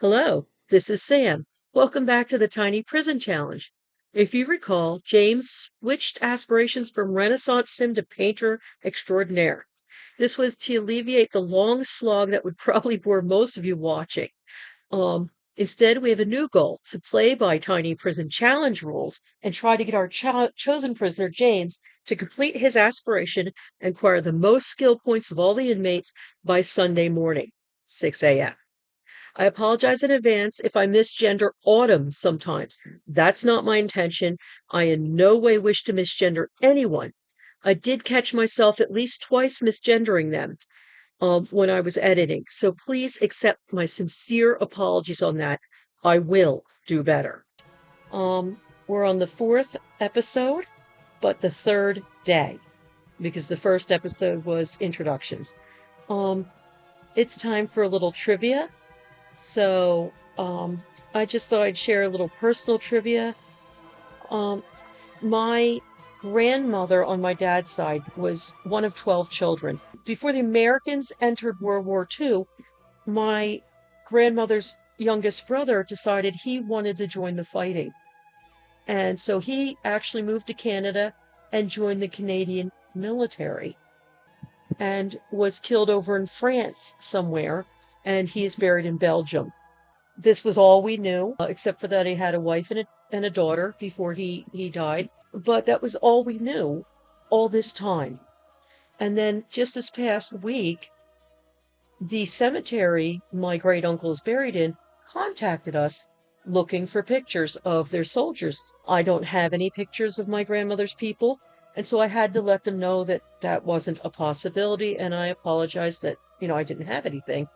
Hello, this is Sam. Welcome back to the Tiny Prison Challenge. If you recall, James switched aspirations from Renaissance sim to painter extraordinaire. This was to alleviate the long slog that would probably bore most of you watching. Instead, we have a new goal to play by Tiny Prison Challenge rules and try to get our chosen prisoner, James, to complete his aspiration and acquire the most skill points of all the inmates by Sunday morning, 6 a.m. I apologize in advance if I misgender autumn sometimes. That's not my intention. I in no way wish to misgender anyone. I did catch myself at least twice misgendering them when I was editing. So please accept my sincere apologies on that. I will do better. We're on the fourth episode, but the third day, because the first episode was introductions. It's time for a little trivia. So, I just thought I'd share a little personal trivia. Um, my grandmother on my dad's side was one of 12 children. Before the Americans entered World War II, my grandmother's youngest brother decided he wanted to join the fighting. And so he actually moved to Canada and joined the Canadian military and was killed over in France somewhere, and he is buried in Belgium. This was all we knew, except for that he had a wife and a daughter before he died. But that was all we knew all this time. And then just this past week, the cemetery my great uncle is buried in contacted us looking for pictures of their soldiers. I don't have any pictures of my grandmother's people. And so I had to let them know that that wasn't a possibility. And I apologized that, I didn't have anything.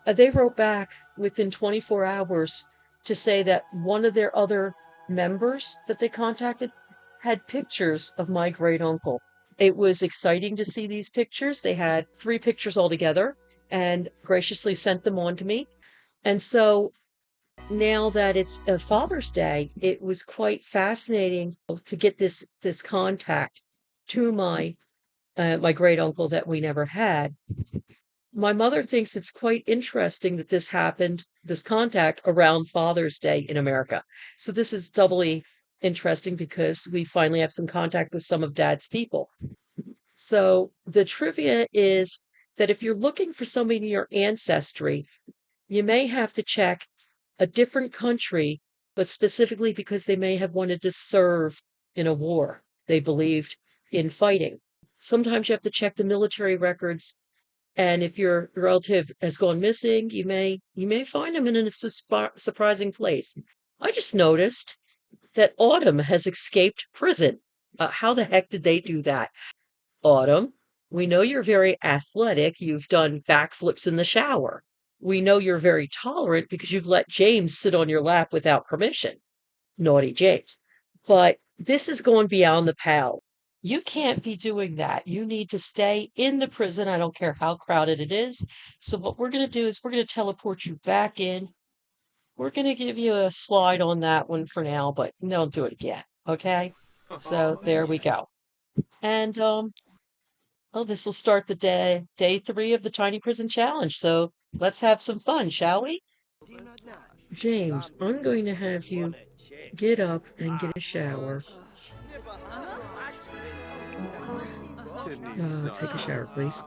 They wrote back within 24 hours to say that one of their other members that they contacted had pictures of my great uncle. It was exciting to see these pictures. They had 3 pictures altogether and graciously sent them on to me. And so now that it's a Father's Day, it was quite fascinating to get this contact to my great uncle that we never had. My mother thinks it's quite interesting that this happened, this contact, around Father's Day in America. So this is doubly interesting because we finally have some contact with some of Dad's people. So the trivia is that if you're looking for somebody in your ancestry, you may have to check a different country, but specifically because they may have wanted to serve in a war. They believed in fighting. Sometimes you have to check the military records, and if your relative has gone missing, you may find him in a surprising place. I just noticed that Autumn has escaped prison. How the heck did they do that? Autumn, we know you're very athletic. You've done backflips in the shower. We know you're very tolerant because you've let James sit on your lap without permission. Naughty James. But this is going beyond the pale. You can't be doing that. You need to stay in the prison. I don't care how crowded it is. So what we're going to do is we're going to teleport you back in. We're going to give you a slide on that one for now, but don't do it yet. Okay? So there we go. And this will start the day 3 of the Tiny Prison Challenge. So let's have some fun, shall we? James, I'm going to have you get up and get a shower. Take a shower, please.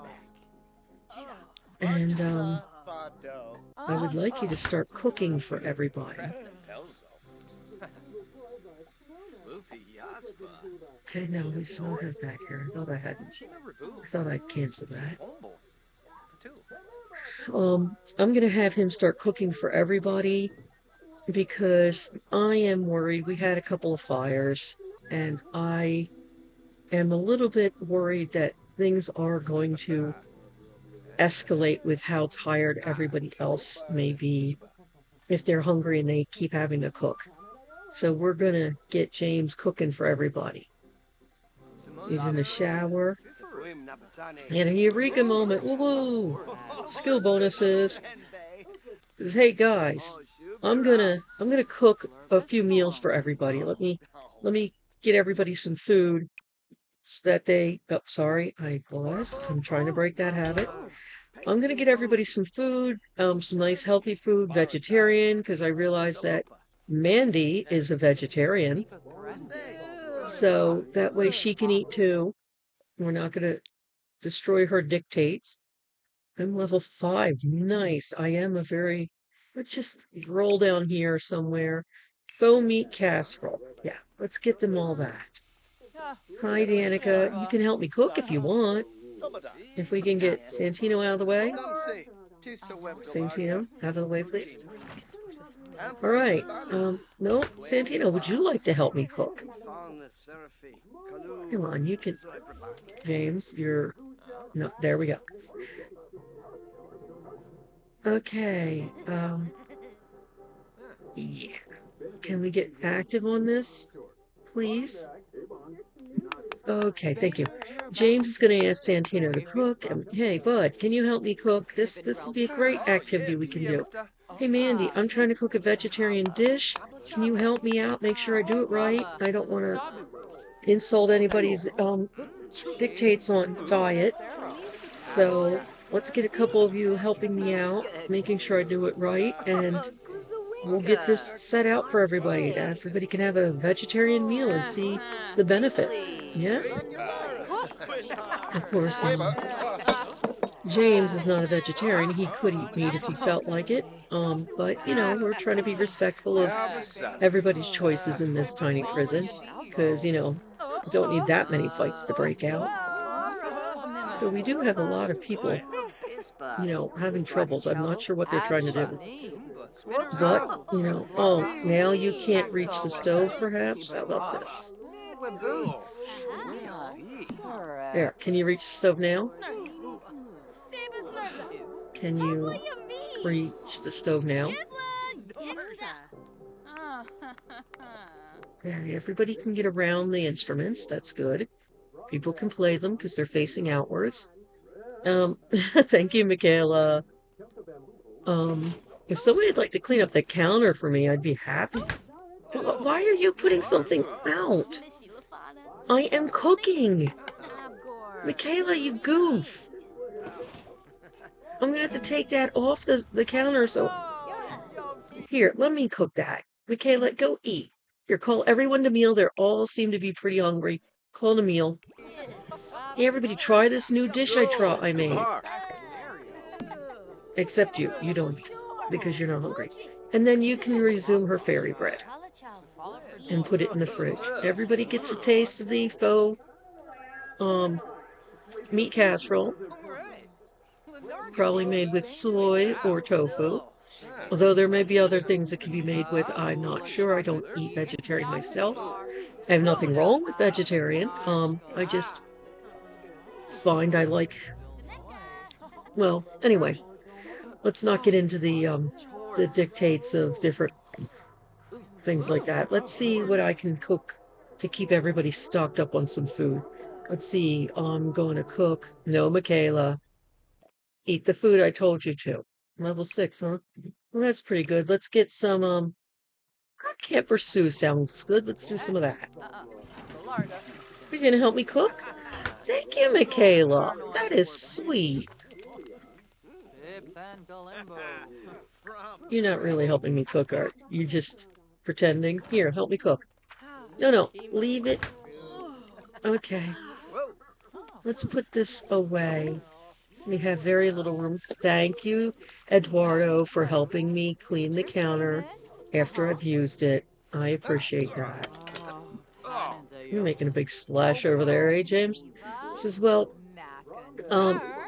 And I would like you to start cooking for everybody. Okay, no, we just don't have back here. I thought I'd cancel that. I'm gonna have him start cooking for everybody because I am worried. We had a couple of fires, and I am a little bit worried that things are going to escalate with how tired everybody else may be if they're hungry and they keep having to cook. So we're gonna get James cooking for everybody. He's in the shower. And a eureka moment. Woo-hoo! Skill bonuses. Says, hey guys, I'm gonna cook a few meals for everybody. Let me get everybody some food so that they, oh, sorry, I'm trying to break that habit. I'm gonna get everybody some food, some nice healthy food, vegetarian, because I realize that Mandy is a vegetarian, so that way she can eat too. We're not gonna destroy her dictates. I'm level 5. Nice. I am a very. Let's just roll down here somewhere. Faux meat casserole. Yeah, let's get them all that. Hi, Danica. You can help me cook if you want. If we can get Santino out of the way. Santino, out of the way, please. All right. No, Santino, would you like to help me cook? Come on, you can. James, you're. No, there we go. Okay. Yeah. Can we get active on this, please? Okay, thank you. James is going to ask Santino to cook. Hey, Bud, can you help me cook? This will be a great activity we can do. Hey, Mandy, I'm trying to cook a vegetarian dish. Can you help me out? Make sure I do it right. I don't want to insult anybody's dictates on diet. So let's get a couple of you helping me out, making sure I do it right, and we'll get this set out for everybody. Everybody can have a vegetarian meal and see the benefits. Yes? Of course, James is not a vegetarian. He could eat meat if he felt like it. But we're trying to be respectful of everybody's choices in this tiny prison, because don't need that many fights to break out. So we do have a lot of people, having troubles. I'm not sure what they're trying to do. But, oh, now you can't reach the stove, perhaps? How about this? There, can you reach the stove now? Can you reach the stove now? Okay, everybody can get around the instruments. That's good. People can play them because they're facing outwards. Thank you, Michaela. If somebody'd like to clean up the counter for me, I'd be happy. Why are you putting something out? I am cooking. Michaela, you goof. I'm gonna have to take that off the counter, so here, let me cook that. Michaela, go eat. Here, call everyone to meal. They all seem to be pretty hungry. Call a meal. Hey, everybody, try this new dish I made. Except you. You don't, because you're not hungry. And then you can resume her fairy bread and put it in the fridge. Everybody gets a taste of the faux meat casserole, probably made with soy or tofu. Although there may be other things that can be made with, I'm not sure. I don't eat vegetarian myself. I have nothing wrong with vegetarian. I just find I like, well, anyway, let's not get into the dictates of different things like that. Let's see what I can cook to keep everybody stocked up on some food. Let's see. I'm going to cook. No, Michaela. Eat the food I told you to. Level 6, huh? Well, that's pretty good. Let's get some, camper stew sounds good. Let's do some of that. You're gonna help me cook? Thank you, Michaela. That is sweet. You're not really helping me cook, are you? Just pretending? Here, help me cook. No, leave it. Okay. Let's put this away. We have very little room. Thank you, Eduardo, for helping me clean the counter after I've used it. I appreciate that. You're making a big splash over there, eh, James? Says, well,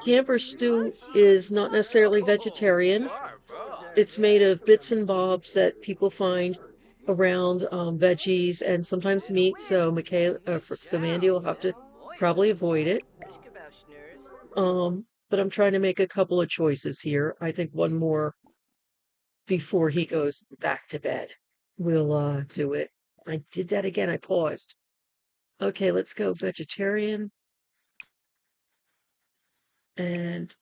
camper stew is not necessarily vegetarian. It's made of bits and bobs that people find around veggies and sometimes meat. So so Mandy will have to probably avoid it. But I'm trying to make a couple of choices here. I think one more before he goes back to bed. We'll do it. I did that again. I paused. Okay, let's go vegetarian. And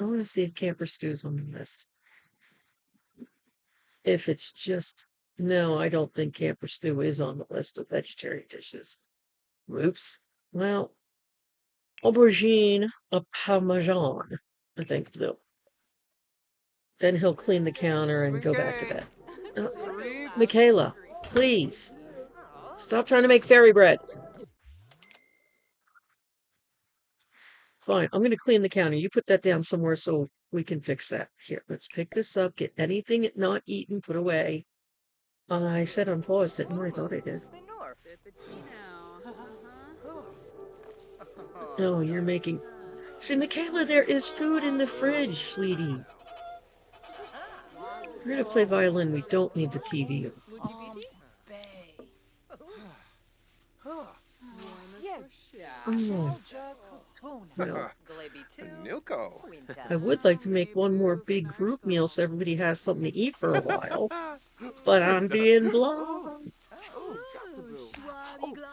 I want to see if camper stew's on the list. If it's just, no, I don't think camper stew is on the list of vegetarian dishes. Oops. Well, aubergine, a parmesan. I think blue. Then he'll clean the counter and go back to bed. Uh, Michaela, please, stop trying to make fairy bread. Fine, I'm going to clean the counter. You put that down somewhere so we can fix that. Here, let's pick this up, get anything not eaten put away. I said unpause, didn't I? I thought I did. No, you're making... See, Michaela, there is food in the fridge, sweetie. We're going to play violin. We don't need the TV. Oh, well, I would like to make one more big group meal so everybody has something to eat for a while, but I'm being blind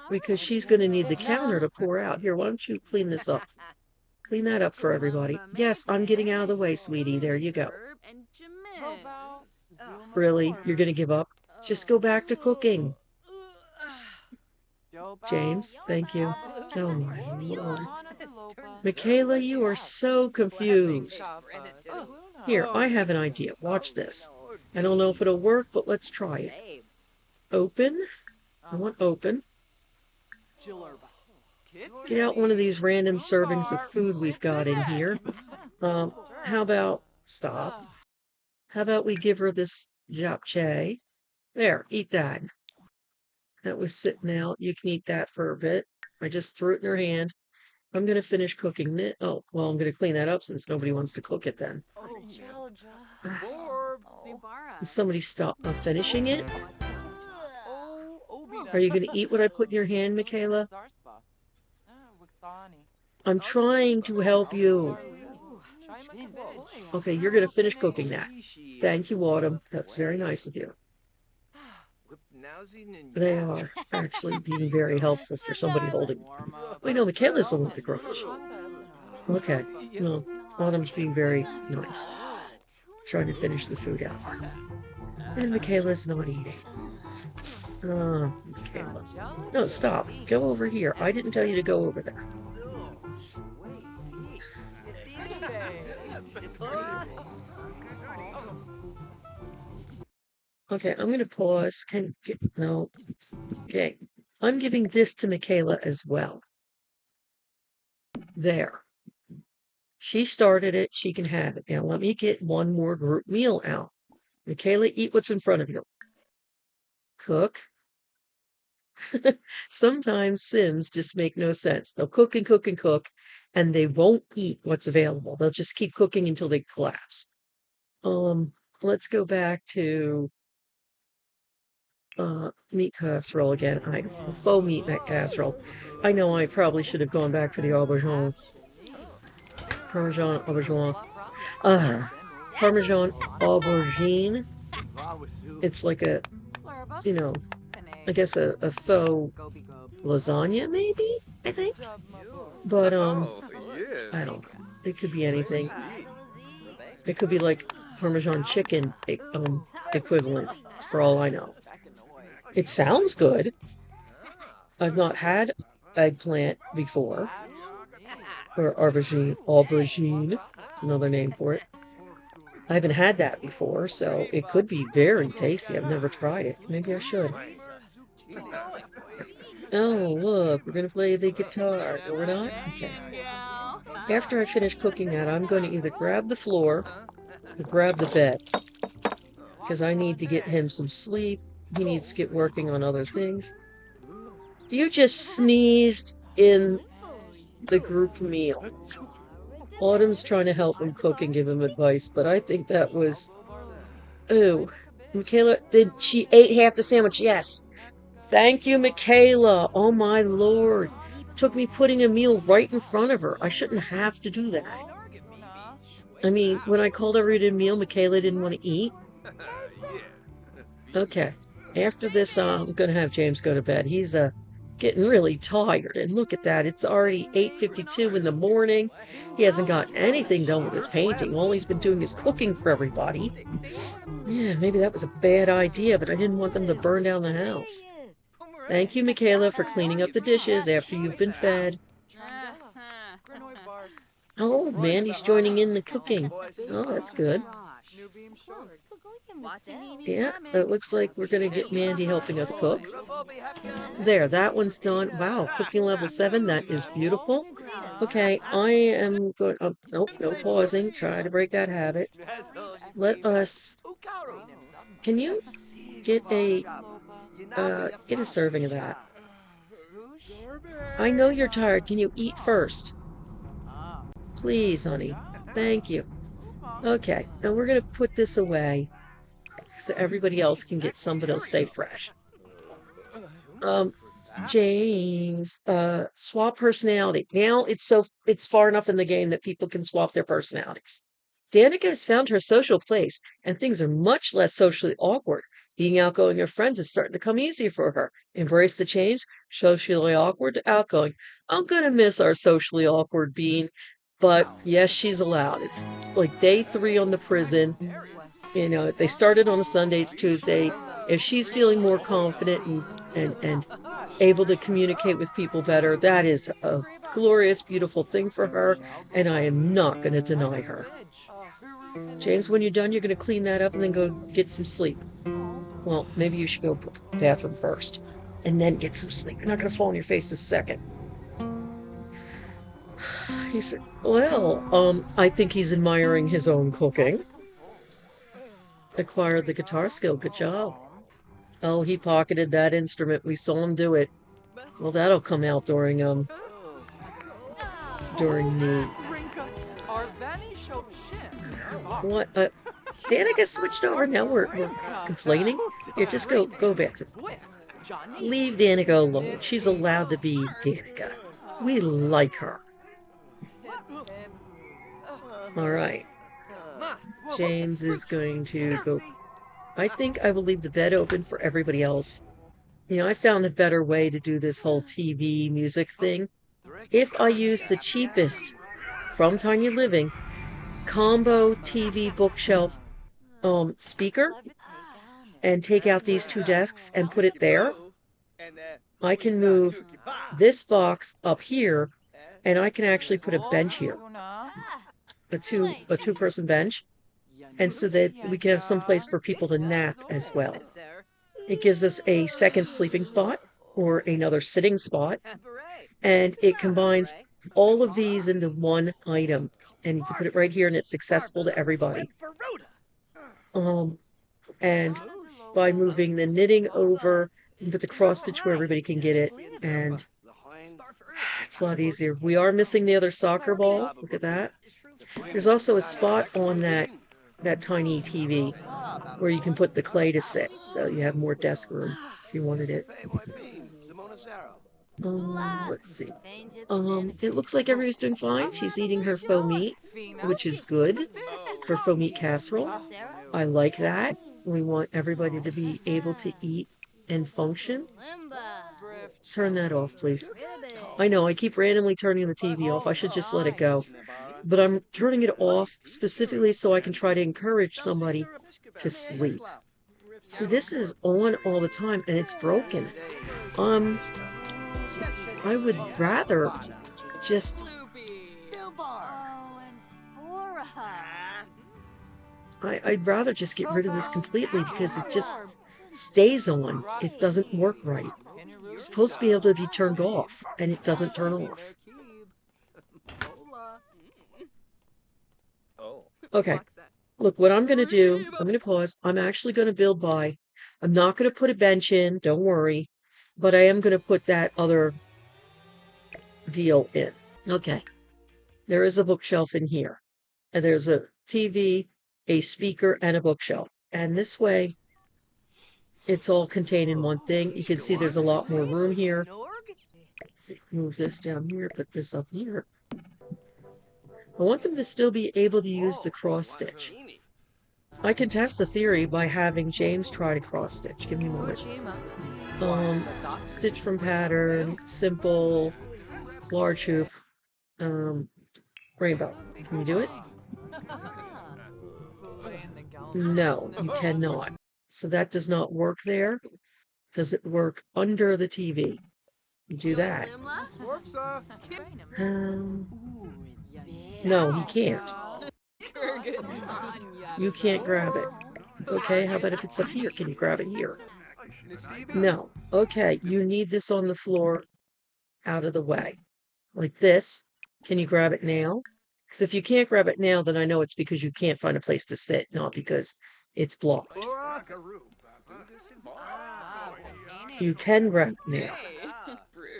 because she's going to need the counter to pour out. Here, why don't you clean this up? Clean that up for everybody. Yes, I'm getting out of the way, sweetie. There you go. Really? You're going to give up? Just go back to cooking. James, thank you. Oh my Lord. Michaela, you are so confused. Here, I have an idea. Watch this. I don't know if it'll work, but let's try it. Open. I want open. Get out one of these random servings of food we've got in here. How about stop? How about we give her this japchae? There, eat that. That was sitting out. You can eat that for a bit. I just threw it in her hand. I'm going to finish cooking it. Oh, well, I'm going to clean that up since nobody wants to cook it then. Somebody stop finishing it? Are you going to eat what I put in your hand, Michaela? I'm trying to help you. Okay, you're going to finish cooking that. Thank you, Autumn. That's very nice of you. They are actually being very helpful for somebody holding. Wait, no, Michaela's the one with the grudge. Okay, no, Autumn's being very nice. Trying to finish the food out. And Michaela's not eating. Oh, Michaela. No, stop. Go over here. I didn't tell you to go over there. Okay, I'm going to pause. No. Okay. I'm giving this to Michaela as well. There. She started it. She can have it. Now let me get one more group meal out. Michaela, eat what's in front of you. Cook. Sometimes Sims just make no sense. They'll cook and cook and cook, and they won't eat what's available. They'll just keep cooking until they collapse. Let's go back to meat casserole again. Faux meat casserole. I know I probably should have gone back for the aubergine. Parmesan aubergine. Parmesan aubergine. It's like a, I guess a faux lasagna, maybe, I think. But, I don't know. It could be anything. It could be like Parmesan chicken equivalent, for all I know. It sounds good. I've not had eggplant before. Or aubergine, another name for it. I haven't had that before, so it could be very tasty. I've never tried it. Maybe I should. Oh, look, we're going to play the guitar. No, we're not? Okay. After I finish cooking that, I'm going to either grab the floor or grab the bed because I need to get him some sleep. He needs to get working on other things. You just sneezed in the group meal. Autumn's trying to help him cook and give him advice, but I think that was... Ooh. Michaela, did she ate half the sandwich? Yes. Thank you, Michaela. Oh, my Lord. Took me putting a meal right in front of her. I shouldn't have to do that. I mean, when I called her a meal, Michaela didn't want to eat. Okay. After this, I'm going to have James go to bed. He's getting really tired. And look at that. It's already 8:52 in the morning. He hasn't got anything done with his painting. All he's been doing is cooking for everybody. Yeah, maybe that was a bad idea, but I didn't want them to burn down the house. Thank you, Michaela, for cleaning up the dishes after you've been fed. Oh, Mandy's joining in the cooking. Oh, that's good. Yeah, it looks like we're going to get Mandy helping us cook. There, that one's done. Wow, cooking level 7. That is beautiful. Okay, I am going. Oh, nope, no pausing. Try to break that habit. Let us. Can you get a serving of that? I know you're tired. Can you eat first? Please, honey. Thank you. Okay, now we're going to put this away so everybody else can get some, but it'll stay fresh. Um, James, swap personality. Now it's far enough in the game that people can swap their personalities. Danica has found her social place, and things are much less socially awkward. Being outgoing with friends is starting to come easy for her. Embrace the change, socially awkward to outgoing. I'm gonna miss our socially awkward Bean, but yes, she's allowed. It's like day 3 on the prison. You know, they started on a Sunday, it's Tuesday. If she's feeling more confident and able to communicate with people better, that is a glorious, beautiful thing for her, and I am not going to deny her. James, when you're done, you're going to clean that up and then go get some sleep. Well, maybe you should go to the bathroom first and then get some sleep. You're not going to fall on your face a second. He said, well, I think he's admiring his own cooking. Acquired the guitar skill. Good job. Oh, he pocketed that instrument. We saw him do it. Well, that'll come out during the what Danica switched over. Now we're complaining. Here, just go back to leave Danica alone. She's allowed to be Danica. We like her. All right. James is going to go. I think I will leave the bed open for everybody else. You know, I found a better way to do this whole TV music thing. If I use the cheapest from Tiny Living combo TV bookshelf speaker and take out these 2 desks and put it there, I can move this box up here and I can actually put a bench here, a two-person bench, and so that we can have some place for people to nap as well. It gives us a second sleeping spot or another sitting spot, and it combines all of these into one item, and you can put it right here and it's accessible to everybody. And by moving the knitting over, you can put the cross stitch where everybody can get it, and it's a lot easier. We are missing the other soccer ball. Look at that. There's also a spot on that tiny TV where you can put the clay to sit, so you have more desk room if you wanted it. Let's see. It looks like everybody's doing fine. She's eating her faux meat, which is good for faux meat casserole. I like that. We want everybody to be able to eat and function. Turn that off, please. I know, I keep randomly turning the TV off. I should just let it go. But I'm turning it off specifically so I can try to encourage somebody to sleep. See, this is on all the time and it's broken. I would rather just I'd rather just get rid of this completely because it just stays on. It doesn't work right. It's supposed to be able to be turned off, and it doesn't turn off. Okay, look, what I'm going to do, I'm going to pause. I'm actually going to build by. I'm not going to put a bench in, don't worry, but I am going to put that other deal in. Okay, there is a bookshelf in here, and there's a TV, a speaker, and a bookshelf. And this way, it's all contained in one thing. You can see there's a lot more room here. Let's see, move this down here, put this up here. I want them to still be able to use the cross stitch. I can test the theory by having James try to cross stitch. Give me a moment. Stitch from pattern, simple, large hoop, rainbow. Can you do it? No, you cannot. So that does not work there. Does it work under the TV? You do that. No, he can't. You can't grab it. Okay, how about if it's up here? Can you grab it here? No. Okay, you need this on the floor out of the way. Like this. Can you grab it now? Because if you can't grab it now, then I know it's because you can't find a place to sit, not because it's blocked. You can grab it now.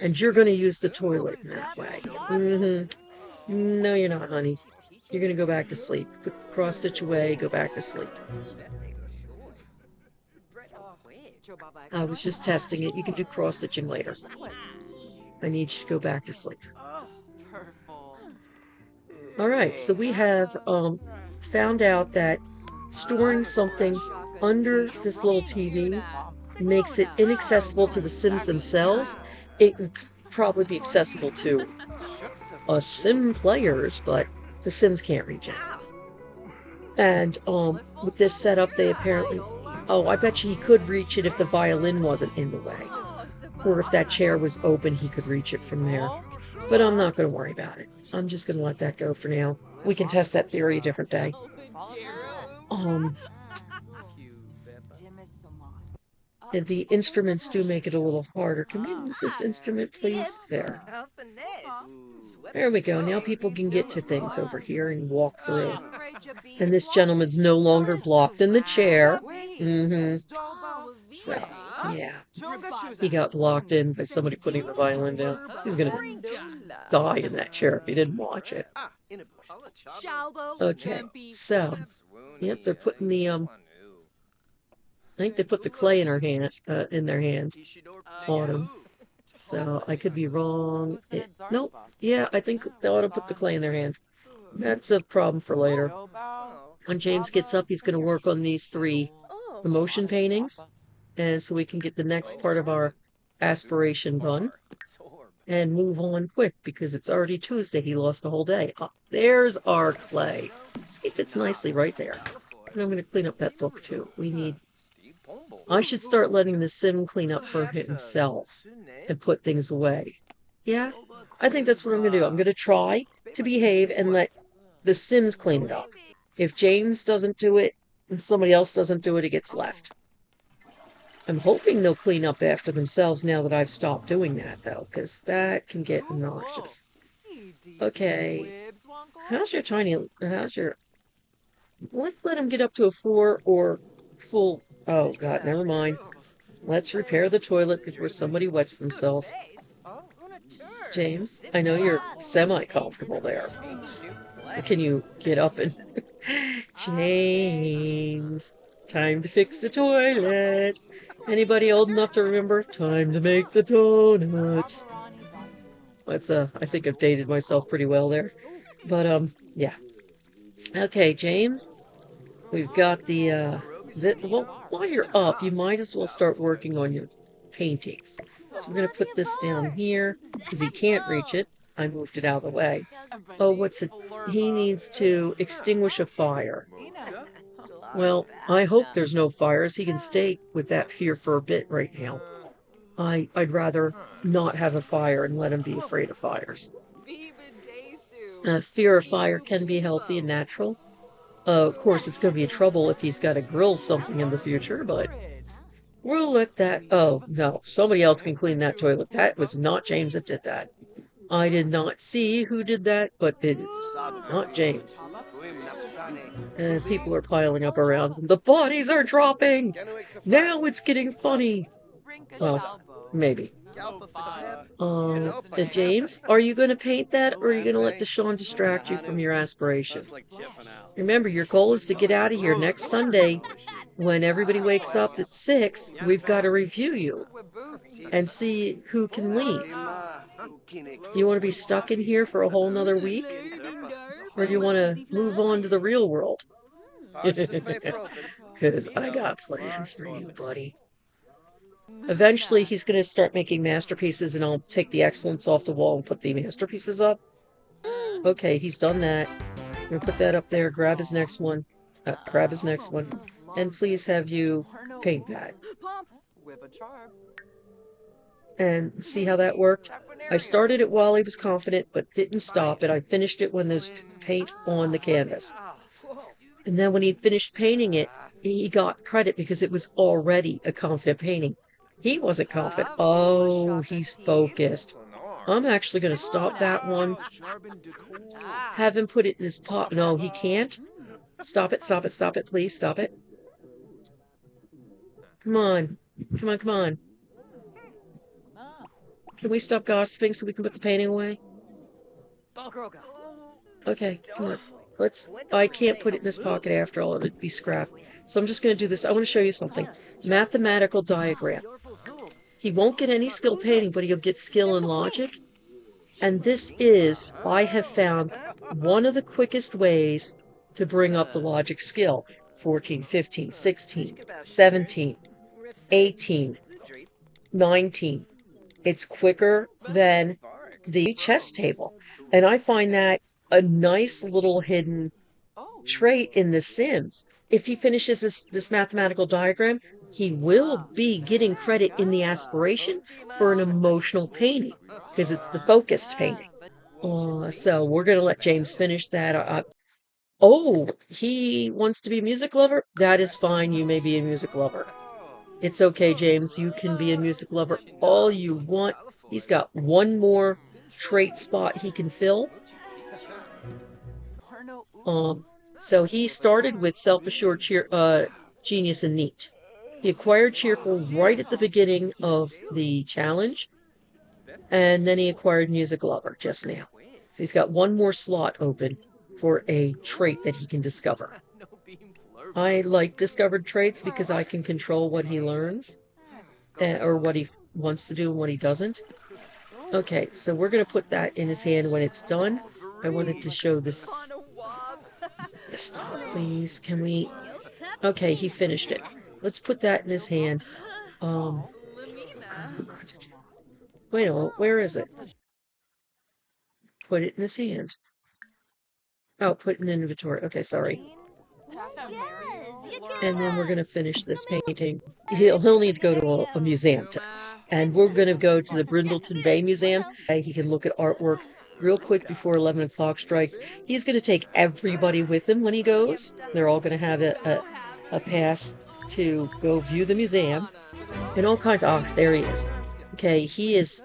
And you're going to use the toilet in that way. No, you're not, honey. You're going to go back to sleep. Put the cross stitch away, go back to sleep. I was just testing it. You can do cross stitching later. I need you to go back to sleep. All right, so we have found out that storing something under this little TV makes it inaccessible to the Sims themselves. It would probably be accessible to us Sim players, but the Sims can't reach it. And with this setup, they apparently... Oh, I bet you he could reach it if the violin wasn't in the way. Or if that chair was open, he could reach it from there. But I'm not going to worry about it. I'm just going to let that go for now. We can test that theory a different day. And the instruments do make it a little harder. Can we move this instrument, please? There. There we go. Now people can get to things over here and walk through. And this gentleman's no longer blocked in the chair. So, yeah. He got blocked in by somebody putting the violin down. He's going to just die in that chair if he didn't watch it. Okay, so, yep, they're putting the, I think they put the clay in her hand, in their hand on him. So I could be wrong. Nope. Yeah, I think they ought to put the clay in their hand. That's a problem for later. When James gets up, he's going to work on these 3 emotion paintings. And so we can get the next part of our aspiration done. And move on quick because it's already Tuesday. He lost a whole day. Oh, there's our clay. See if it's nicely right there. And I'm going to clean up that book too. I should start letting the Sim clean up for himself and put things away. Yeah, I think that's what I'm going to do. I'm going to try to behave and let the Sims clean it up. If James doesn't do it and somebody else doesn't do it, it gets left. I'm hoping they'll clean up after themselves now that I've stopped doing that, though, because that can get nauseous. Okay. How's your... Let's let him get up to a 4 or full... Oh, God, never mind. Let's repair the toilet before somebody wets themselves. James, I know you're semi-comfortable there. Can you get up and... James, time to fix the toilet. Anybody old enough to remember? Time to make the donuts. That's, I think I've dated myself pretty well there. But, yeah. Okay, James, we've got the, well, while you're up, you might as well start working on your paintings. So we're going to put this down here, because he can't reach it. I moved it out of the way. Oh, what's it? He needs to extinguish a fire. Well, I hope there's no fires. He can stay with that fear for a bit right now. I'd rather not have a fire and let him be afraid of fires. Fear of fire can be healthy and natural. Of course, it's going to be trouble if he's got to grill something in the future, but we'll let that... Oh, no, somebody else can clean that toilet. That was not James that did that. I did not see who did that, but it is not James. And people are piling up around him. The bodies are dropping! Now it's getting funny! Well, maybe. James, are you going to paint that, or are you going to let Deshaun distract you from your aspiration? Remember, your goal is to get out of here next Sunday. When everybody wakes up at 6, we've got to review you and see who can leave. You want to be stuck in here for a whole nother week? Or do you want to move on to the real world? Because I got plans for you, buddy. Eventually, he's going to start making masterpieces, and I'll take the excellence off the wall and put the masterpieces up. Okay, he's done that. I'm going to put that up there, grab his next one, and please have you paint that. and see how that worked? I started it while he was confident, but didn't stop it. I finished it when there's paint on the canvas. And then when he finished painting it, he got credit because it was already a confident painting. He wasn't confident. Oh, he's focused. I'm actually going to stop that one. Have him put it in his pot. No, he can't. Stop it, stop it, stop it, please, stop it. Come on. Come on, come on. Can we stop gossiping so we can put the painting away? Okay, come on. I can't put it in his pocket after all. It'd be scrap. So I'm just going to do this. I want to show you something. Mathematical diagram. He won't get any skill painting, but he'll get skill in logic. And this is, I have found, one of the quickest ways to bring up the logic skill. 14, 15, 16, 17, 18, 19. It's quicker than the chess table. And I find that a nice little hidden trait in The Sims. If he finishes this mathematical diagram, he will be getting credit in the aspiration for an emotional painting because it's the focused painting. So we're going to let James finish that. Oh, he wants to be a music lover? That is fine. You may be a music lover. It's okay, James. You can be a music lover all you want. He's got one more trait spot he can fill. So he started with self-assured, genius, and neat. He acquired cheerful right at the beginning of the challenge, and then he acquired music lover just now. So he's got one more slot open for a trait that he can discover. I like discovered traits because I can control what he learns, or what he wants to do and what he doesn't. Okay, so we're going to put that in his hand when it's done. I wanted to show this. Stop, please. Can we? Okay, he finished it. Let's put that in his hand. Wait a minute, where is it? Put it in his hand. Oh, put in inventory. Okay, sorry. And then we're going to finish this painting. He'll need to go to a museum. And we're going to go to the Brindleton Bay Museum. He can look at artwork real quick before 11 o'clock strikes. He's going to take everybody with him when he goes. They're all going to have a pass to go view the museum. And all kinds of, there he is. Okay, he is,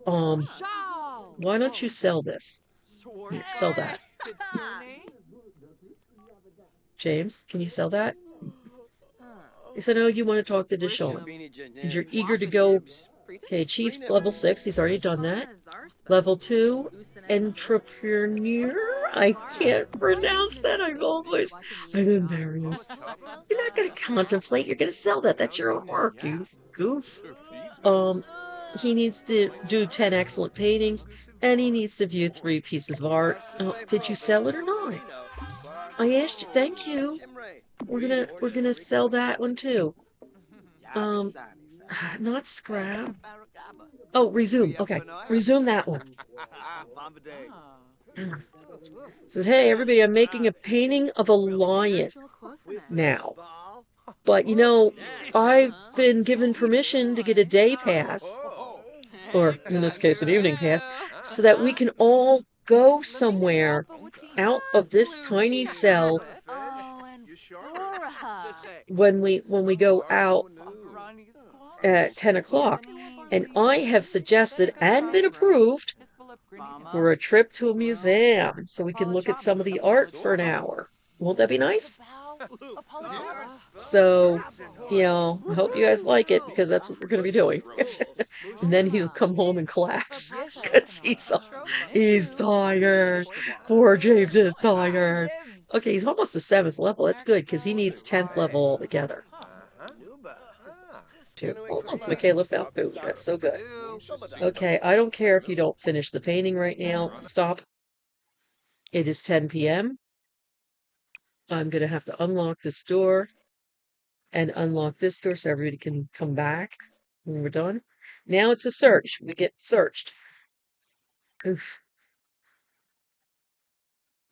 why don't you sell this? Here, sell that. James, can you sell that? He said, oh, you want to talk to Deshawn. And you're eager to go. Okay, Chief's level 6. He's already done that. Level 2, entrepreneur. I can't pronounce that. I'm embarrassed. You're not going to contemplate. You're going to sell that. That's your own work, you goof. He needs to do 10 excellent paintings, and he needs to view 3 pieces of art. Did you sell it or not? I asked you. Thank you. We're gonna sell that one too. Not scrap. Oh, resume. Okay, resume that one. Says, hey everybody, I'm making a painting of a lion now. But I've been given permission to get a day pass, or in this case, an evening pass, so that we can all go somewhere out of this tiny cell when we go out at 10 o'clock. And I have suggested and been approved for a trip to a museum so we can look at some of the art for an hour. Won't that be nice? So, I hope you guys like it because that's what we're going to be doing. And then he'll come home and collapse because he's tired. Poor James is tired. Okay, he's almost the 7th level. That's good because he needs 10th level altogether. Oh, look, Michaela found food. That's so good. Okay, I don't care if you don't finish the painting right now. Stop. It is 10 p.m. I'm going to have to unlock this door and unlock this door so everybody can come back when we're done. Now it's a search. We get searched. Oof.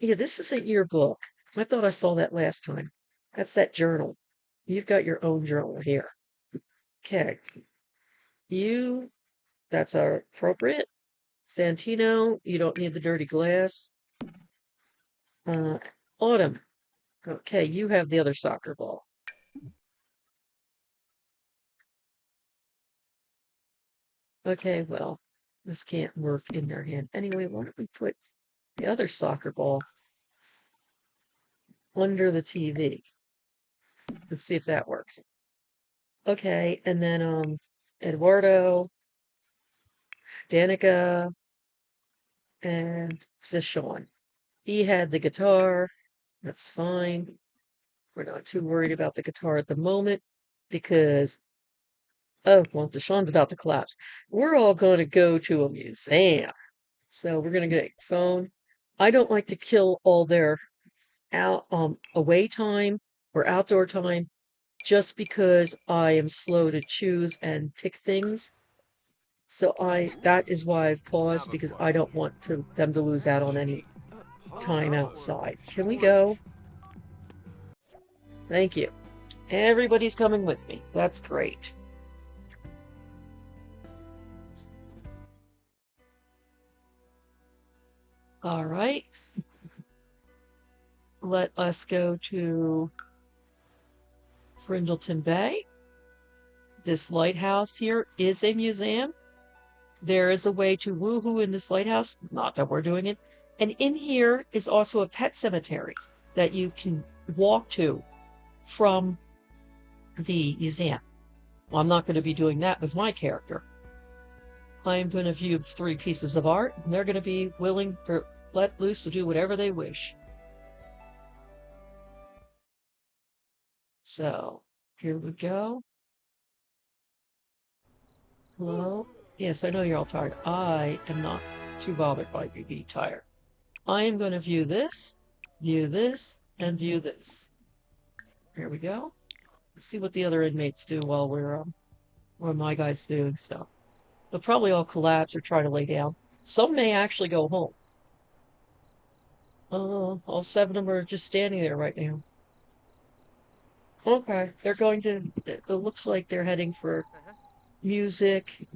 Yeah, this isn't your book. I thought I saw that last time. That's that journal. You've got your own journal here. Okay. You That's appropriate. Santino, you don't need the dirty glass. Autumn. Okay, you have the other soccer ball. Okay, well, this can't work in their hand. Anyway, why don't we put the other soccer ball under the TV? Let's see if that works. Okay, and then Eduardo, Danica, and Deshawn. He had the guitar. That's fine. We're not too worried about the guitar at the moment because, oh, well, Deshawn's about to collapse. We're all going to go to a museum. So we're going to get a phone. I don't like to kill all their away time or outdoor time just because I am slow to choose and pick things. So that is why I've paused because I don't want them to lose out on any time outside. Can we go? Thank you. Everybody's coming with me. That's great. All right. Let us go to Brindleton Bay. This lighthouse here is a museum. There is a way to woohoo in this lighthouse, not that we're doing it. And in here is also a pet cemetery that you can walk to from the museum. Well, I'm not going to be doing that with my character. I'm going to view 3 pieces of art, and they're going to be willing or let loose to do whatever they wish. So here we go. Hello? Yes, I know you're all tired. I am not too bothered by you being tired. I am going to view this, and view this. Here we go. Let's see what the other inmates do while my guy's doing stuff. They'll probably all collapse or try to lay down. Some may actually go home. All 7 of them are just standing there right now. Okay, they're going to, it looks like they're heading for music,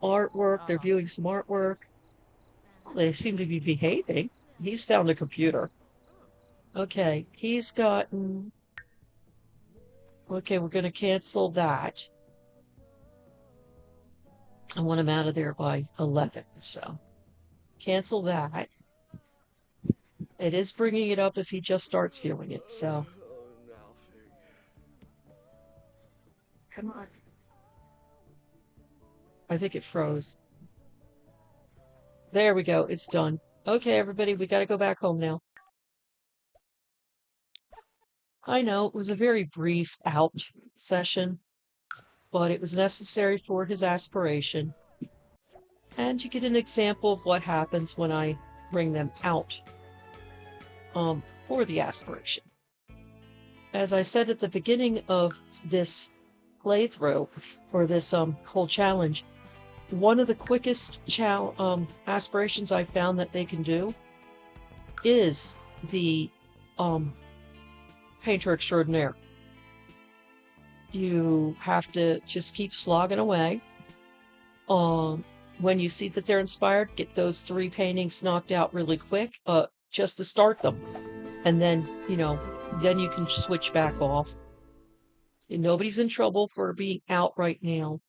artwork. They're viewing some artwork. They seem to be behaving. He's found a computer. Okay, he's gotten. Okay, we're going to cancel that. I want him out of there by 11, so cancel that. It is bringing it up if he just starts viewing it, so. Come on. I think it froze. There we go. It's done. Okay, everybody, we got to go back home now. I know it was a very brief out session, but it was necessary for his aspiration. And you get an example of what happens when I bring them out for the aspiration. As I said at the beginning of this playthrough, for this whole challenge, one of the quickest aspirations I found that they can do is the painter extraordinaire. You have to just keep slogging away. When you see that they're inspired, get those 3 paintings knocked out really quick, just to start them. And then, then you can switch back off. And nobody's in trouble for being out right now.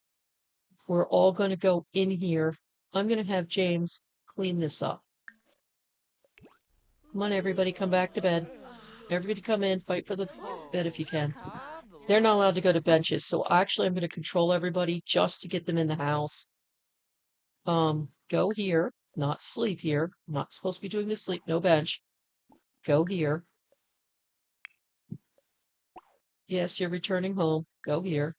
We're all going to go in here. I'm going to have James clean this up. Come on, everybody, come back to bed. Everybody come in, fight for the bed if you can. They're not allowed to go to benches, so actually I'm going to control everybody just to get them in the house. Go here, not sleep here. I'm not supposed to be doing this sleep, no bench. Go here. Yes, you're returning home. Go here.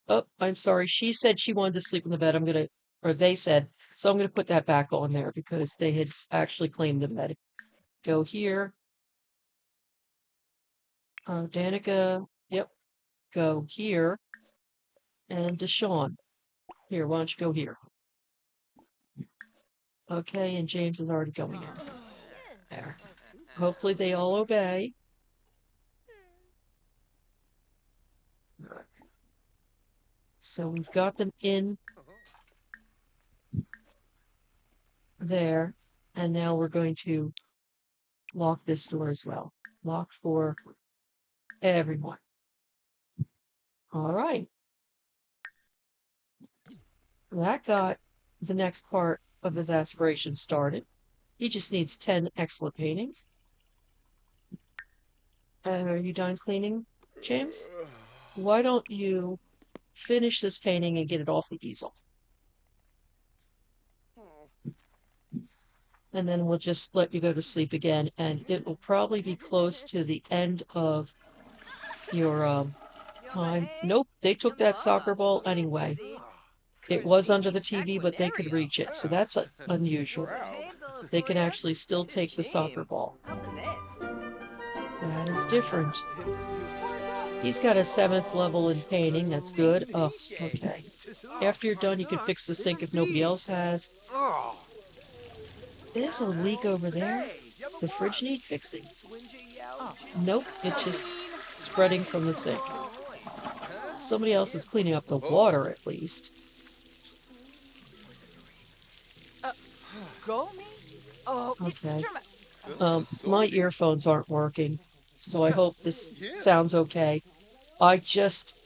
Oh, I'm sorry. She said she wanted to sleep in the bed. Or they said, so I'm going to put that back on there because they had actually claimed the bed. Go here. Danica, yep. Go here. And Deshawn. Here, why don't you go here? Okay, and James is already going in. There. Hopefully they all obey. So we've got them in there, and now we're going to lock this door as well. Lock for everyone. All right. That got the next part of his aspiration started. He just needs 10 excellent paintings. Are you done cleaning, James? Why don't you finish this painting and get it off the easel? And then we'll just let you go to sleep again, and it will probably be close to the end of your time. Nope, they took that soccer ball anyway. It was under the TV, but they could reach it, so that's unusual. They can actually still take the soccer ball. That is different. He's got a 7th level in painting. That's good. Oh, okay. After you're done, you can fix the sink if nobody else has. There's a leak over there. Does the fridge need fixing? Nope, it's just spreading from the sink. Somebody else is cleaning up the water, at least. Okay. My earphones aren't working, so I hope this sounds okay. I just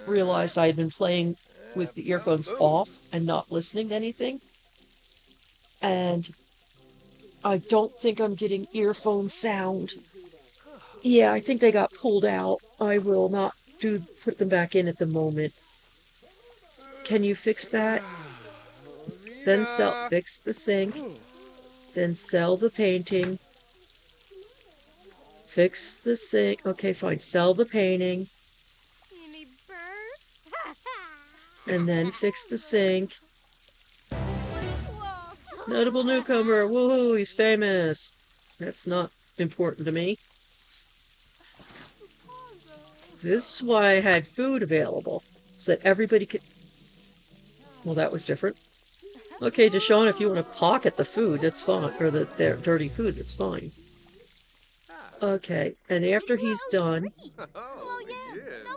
realized I had been playing with the earphones off and not listening to anything. And I don't think I'm getting earphone sound. Yeah, I think they got pulled out. I will not put them back in at the moment. Can you fix that? Then fix the sink. Then sell the painting. Fix the sink. Okay, fine. Sell the painting. And then fix the sink. Notable newcomer. Woohoo, he's famous. That's not important to me. This is why I had food available, so that everybody could. Well, that was different. Okay, Deshaun, if you want to pocket the food, that's fine. Or the dirty food, that's fine. Okay, and after he's done,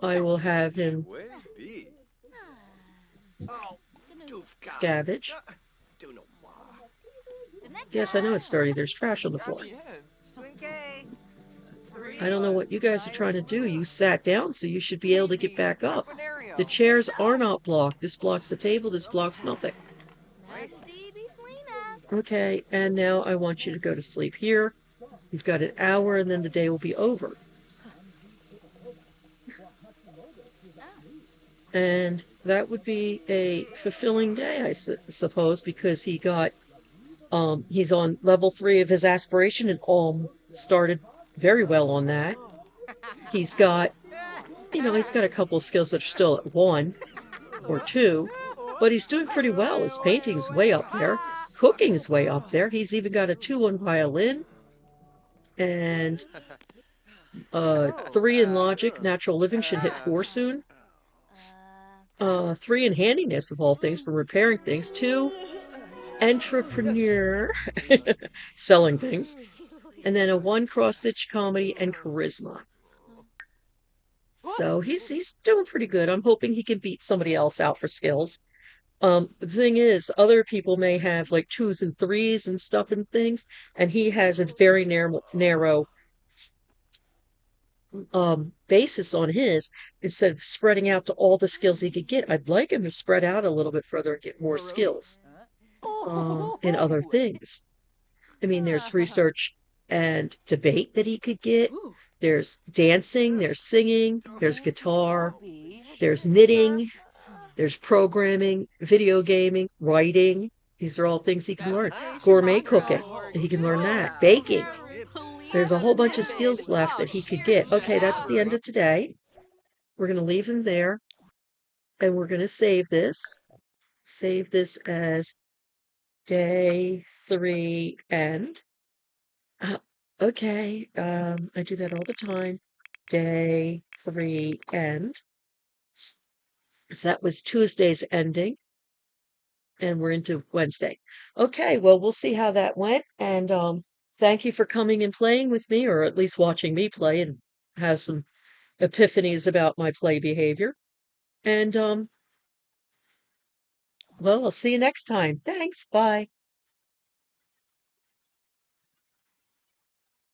I will have him scavenge. Yes, I know it's dirty. There's trash on the floor. I don't know what you guys are trying to do. You sat down, so you should be able to get back up. The chairs are not blocked. This blocks the table. This blocks nothing. Okay, and now I want you to go to sleep here. You've got an hour, and then the day will be over. And that would be a fulfilling day, I suppose, because he's on level 3 of his aspiration and started very well on that. He's got a couple of skills that are still at 1 or 2, but he's doing pretty well. His painting's way up there. Cooking's way up there. He's even got a 2 on violin and 3 in logic. Natural living should hit 4 soon. 3 in handiness, of all things, for repairing things. 2 entrepreneur, selling things, and then a 1 cross-stitch comedy and charisma. So he's doing pretty good. I'm hoping he can beat somebody else out for skills. The thing is, other people may have like 2s and 3s and stuff and things, and he has a very narrow basis on his. Instead of spreading out to all the skills he could get, I'd like him to spread out a little bit further and get more skills in other things. I mean, there's research and debate that he could get. There's dancing, there's singing, there's guitar, there's knitting, there's programming, video gaming, writing. These are all things he can learn. Gourmet cooking, he can learn that. Baking. There's a whole bunch of skills left that he could get. Okay, that's the end of today. We're going to leave him there, and we're going to save this. Save this as day 3 end. Okay, I do that all the time. Day 3 end. So that was Tuesday's ending, and we're into Wednesday. Okay, well, we'll see how that went, and thank you for coming and playing with me, or at least watching me play and have some epiphanies about my play behavior. And Well, I'll see you next time. Thanks. Bye.